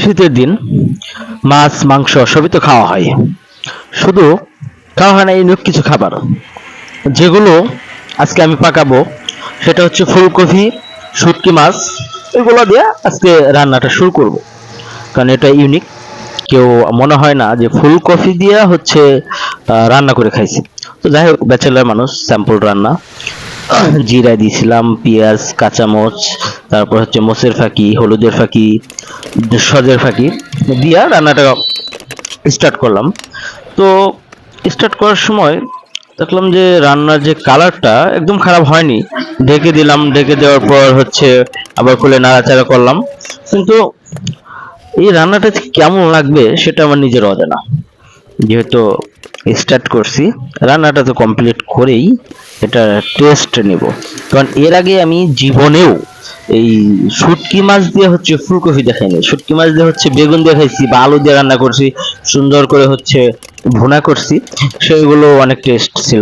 শীতের দিন মাছ মাংস সবই তো খাওয়া হয়, শুধু খাওয়া হয় না এই কিছু খাবার যেগুলো আজকে আমি পাকাবো। সেটা হচ্ছে ফুলকপি, শুটকি মাছ, এগুলো দিয়ে আজকে রান্নাটা শুরু করব। কারণ এটা ইউনিক, কেউ মনে হয় না যে ফুলকপি দিয়ে হচ্ছে রান্না করে খাইছি। তো যাই হোক, ব্যাচেলার মানুষ, স্যাম্পল রান্না। জিরা দিয়েছিলাম, পেঁয়াজ, কাঁচামচ, তারপর হচ্ছে মোচের ফাঁকি, হলুদের ফাঁকি, সজের ফাঁকি দিয়া রান্নাটা স্টার্ট করলাম। তো স্টার্ট করার সময় দেখলাম যে রান্নার যে কালারটা একদম খারাপ হয়নি। ঢেকে দিলাম, ঢেকে দেওয়ার পর হচ্ছে আবার খুলে নাড়াচাড়া করলাম, কিন্তু এই রান্নাটা যে কেমন লাগবে সেটা আমার নিজের অজানা। যেহেতু স্টার্ট করছি, রান্নাটা তো কমপ্লিট করেই এটা টেস্ট নেব। কারণ এর আগে আমি জীবনেও এই শুটকি মাছ দিয়ে হচ্ছে ফুলকপি দেখাইনি, শুটকি মাছ দিয়ে হচ্ছে বেগুন দিয়ে খাইছি বা আলু দিয়ে রান্না করছি, সুন্দর করে হচ্ছে ভুনা করছি, সেগুলো অনেক টেস্ট ছিল।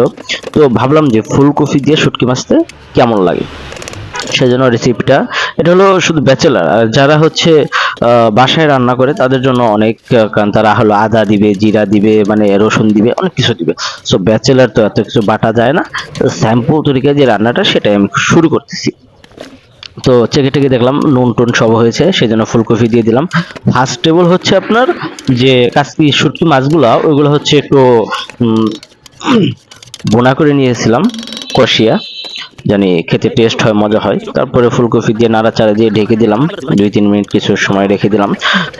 তো ভাবলাম যে ফুলকপি দিয়ে শুটকি মাছতে কেমন লাগে, সেজন্য রেসিপিটা। এটা হলো শুধু ব্যাচেলার, আর যারা হচ্ছে বাসায় রান্না করে তাদের জন্য অনেক, কারণ তারা হলো আদা দিবে, জিরা দিবে, মানে রসুন দিবে, অনেক কিছু দিবে। সো ব্যাচেলার তো এত কিছু বাটা যায় না। স্যাম্পল তরিকায় যে রান্নাটা সেটাই আমি শুরু করতেছি। তো চেকে টেকে দেখলাম নুন টুন সব হয়েছে, সেই জন্য ফুলকপি দিয়ে দিলাম। ফার্স্ট টেবল হচ্ছে আপনার যে কাস্কি শুটকি মাছগুলা, ওইগুলো হচ্ছে একটু বোনা করে নিয়েছিলাম, কষিয়া, জানি খেতে টেস্ট হয়, মজা হয়। তারপরে ফুলকপি দিয়ে নাড়াচাড়া দিয়ে ঢেকে দিলাম, 2-3 মিনিট কিছু সময় রেখে দিলাম।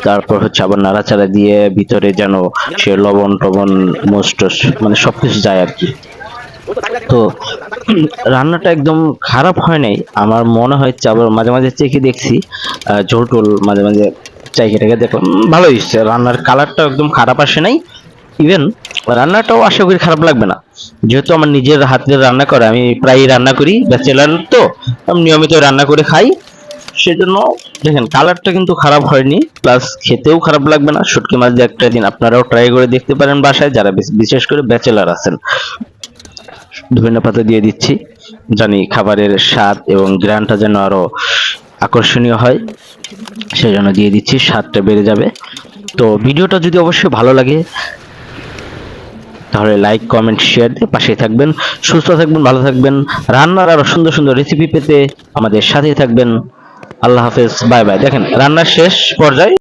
তারপর হচ্ছে আবার নাড়াচাড়া দিয়ে ভিতরে যেন সে লবণ টবণ মোস্ট মানে সবকিছু যায় আর কি। তো রান্নাটা একদম খারাপ হয় নাই আমার মনে হচ্ছে। আবার মাঝে মাঝে চেখে দেখছি, ঝোল টোল মাঝে মাঝে চাইকে টাইকে দেখলাম, ভালোই হচ্ছে। রান্নার কালারটা একদম খারাপ আসে নাই। ইভেন রান্নাটাও আশা করি খারাপ লাগবে না, যেহেতু আমার নিজের হাতের রান্না করা, আমি প্রায়ই রান্না করি, ব্যাচেলার তো আমি নিয়মিত রান্না করে খাই। সেজন্য দেখেন কালারটা কিন্তু খারাপ হয়নি, প্লাস খেতেও খারাপ লাগবে না। শুটকি মাছ দিয়ে একটা দিন আপনারাও ট্রাই করে দেখতে পারেন বাসায়, যারা বিশেষ করে ব্যাচেলার আছেন। ধনিয়া পাতা দিয়ে দিচ্ছি, জানি খাবারের স্বাদ এবং ঘ্রাণটা যেন আরো আকর্ষণীয় হয়, সেজন্য দিয়ে দিচ্ছি, স্বাদটা বেড়ে যাবে। তো ভিডিওটা যদি অবশ্যই ভালো লাগে তাহলে লাইক কমেন্ট শেয়ার দিয়ে পাশে থাকবেন। সুস্থ থাকবেন, ভালো থাকবেন। রান্নার আরো সুন্দর সুন্দর রেসিপি পেতে আমাদের সাথেই থাকবেন। আল্লাহ হাফেজ, বাই বাই। দেখেন রান্নার শেষ পর্যায়ে